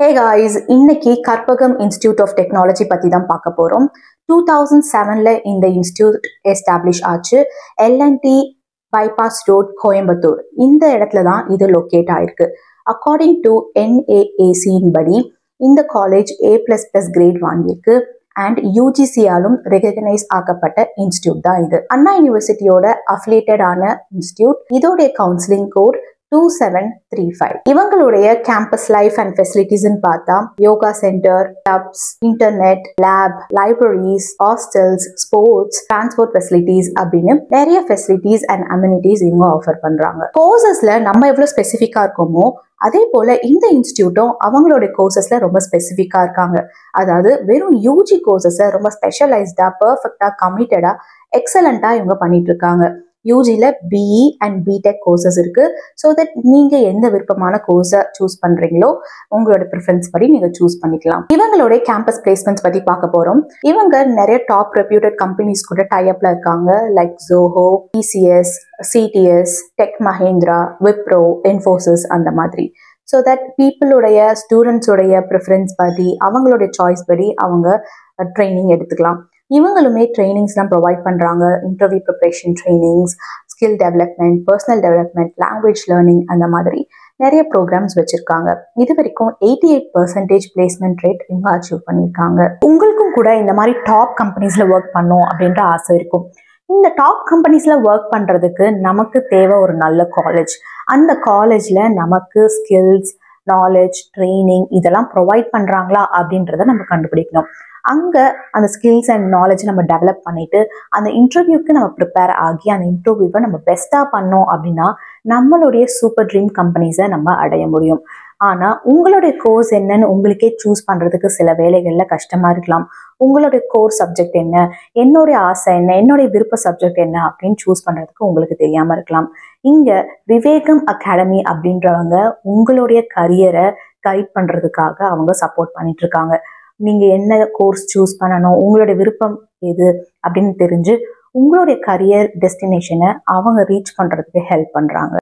Hey guys, இன்னைக்கு Karpagam institute of technology பத்தி தான் பார்க்க போறோம். 2007ல இந்த இன்ஸ்டிடியூட் எஸ்டாப்ளிஷ் ஆச்சு. L&T bypass ரோட் கோயம்புத்தூர் இந்த இடத்துல தான் இது லொக்கேட் ஆயிருக்கு. அக்கார்டிங் டு NAAC படி இந்த காலேஜ் A++ கிரேட் வாங்கியிருக்கு அண்ட் UGCயாலும் ரெகக்னைஸ் ஆக்கப்பட்ட இன்ஸ்டிடியூட் தான் இது. அண்ணா யூனிவர்சிட்டியோட அஃபிலியேட்டட் ஆன இன்ஸ்டிடியூட். இதோடைய கவுன்சிலிங் கோட் 2735. இவங்களுடைய கேம்பஸ் லைஃப் அண்ட் ஃபெசிலிட்டிஸ் பார்த்தா yoga centre, clubs, internet, lab, libraries, hostels, sports, transport facilities அப்படின்னு நிறைய ஃபெசிலிட்டிஸ் அண்ட் அம்யூனிட்டிஸ் இவங்க ஆஃபர் பண்றாங்க. கோர்சஸ்ல நம்ம எவ்வளவு ஸ்பெசிஃபிக்கா இருக்கோமோ அதே போல இந்த இன்ஸ்டிடியூட்டும் அவங்களுடைய கோர்சஸ்ல ரொம்ப ஸ்பெசிஃபிக்கா இருக்காங்க. அதாவது வெறும் யூஜி கோர்சஸை ரொம்ப ஸ்பெஷலைஸ்டா, பெர்ஃபெக்டா, கமிட்டடா, எக்ஸலண்டா இவங்க பண்ணிட்டு இருக்காங்க. யூஜியில் BE அண்ட் BTech கோர்சஸ் இருக்கு. ஸோ தட் நீங்க எந்த விருப்பமான கோர்ஸை சூஸ் பண்றீங்களோ உங்களோட ப்ரிஃபரன்ஸ் படி நீங்க சூஸ் பண்ணிக்கலாம். இவங்களுடைய கேம்பஸ் பிளேஸ்மெண்ட்ஸ் பத்தி பார்க்க போறோம். இவங்க நிறைய டாப் ரெப்யூட்டட் கம்பெனிஸ் கூட டைஅப்ல இருக்காங்க. Like Zoho, TCS, CTS, tech Mahindra, Wipro, Infosys அந்த மாதிரி. ஸோ தட் பீப்புளுடைய ஸ்டூடெண்ட்ஸோடைய ப்ரிஃபரன்ஸ் படி அவங்களுடைய சாய்ஸ் படி அவங்க ட்ரைனிங் எடுத்துக்கலாம். இவங்களுமே ட்ரைனிங்ஸ்லாம் ப்ரொவைட் பண்ணுறாங்க. Interview preparation trainings, skill development, personal development, language learning அந்த மாதிரி நிறைய ப்ரோக்ராம்ஸ் வச்சுருக்காங்க. இது வரைக்கும் 88% பிளேஸ்மெண்ட் ரேட் இவங்க அச்சீவ் பண்ணியிருக்காங்க. உங்களுக்கும் கூட இந்த மாதிரி டாப் கம்பெனிஸில் ஒர்க் பண்ணணும் அப்படின்ற ஆசை இருக்கும். இந்த டாப் கம்பெனிஸில் ஒர்க் பண்ணுறதுக்கு நமக்கு தேவை ஒரு நல்ல காலேஜ். அந்த காலேஜில் நமக்கு ஸ்கில்ஸ், நாலேஜ், ட்ரைனிங் இதெல்லாம் ப்ரொவைட் பண்ணுறாங்களா அப்படின்றத நம்ம கண்டுபிடிக்கணும். அங்கே அந்த ஸ்கில்ஸ் அண்ட் நாலேஜ் நம்ம டெவலப் பண்ணிட்டு அந்த இன்டர்வியூக்கு நம்ம ப்ரிப்பேர் ஆகி அந்த இன்டர்வியூவை நம்ம பெஸ்ட்டாக பண்ணோம் அப்படின்னா நம்மளுடைய சூப்பர் ட்ரீம் கம்பெனிஸை நம்ம அடைய முடியும். ஆனால் உங்களுடைய கோர்ஸ் என்னன்னு உங்களுக்கே சூஸ் பண்ணுறதுக்கு சில வேலைகளில் கஷ்டமாக இருக்கலாம். உங்களுடைய கோர் சப்ஜெக்ட் என்ன, என்னுடைய ஆசை என்ன, என்னுடைய விருப்ப சப்ஜெக்ட் என்ன அப்படின்னு சூஸ் பண்ணுறதுக்கு உங்களுக்கு தெரியாமல் இருக்கலாம். இங்கே விவேகம் அகாடமி அப்படின்றவங்க உங்களுடைய கரியரை கைட் பண்ணுறதுக்காக அவங்க சப்போர்ட் பண்ணிட்டு இருக்காங்க. நீங்கள் என்ன கோர்ஸ் சூஸ் பண்ணணும், உங்களுடைய விருப்பம் எது அப்படின்னு தெரிஞ்சு உங்களுடைய கரியர் டெஸ்டினேஷனை அவங்க ரீச் பண்ணுறதுக்கு ஹெல்ப் பண்ணுறாங்க.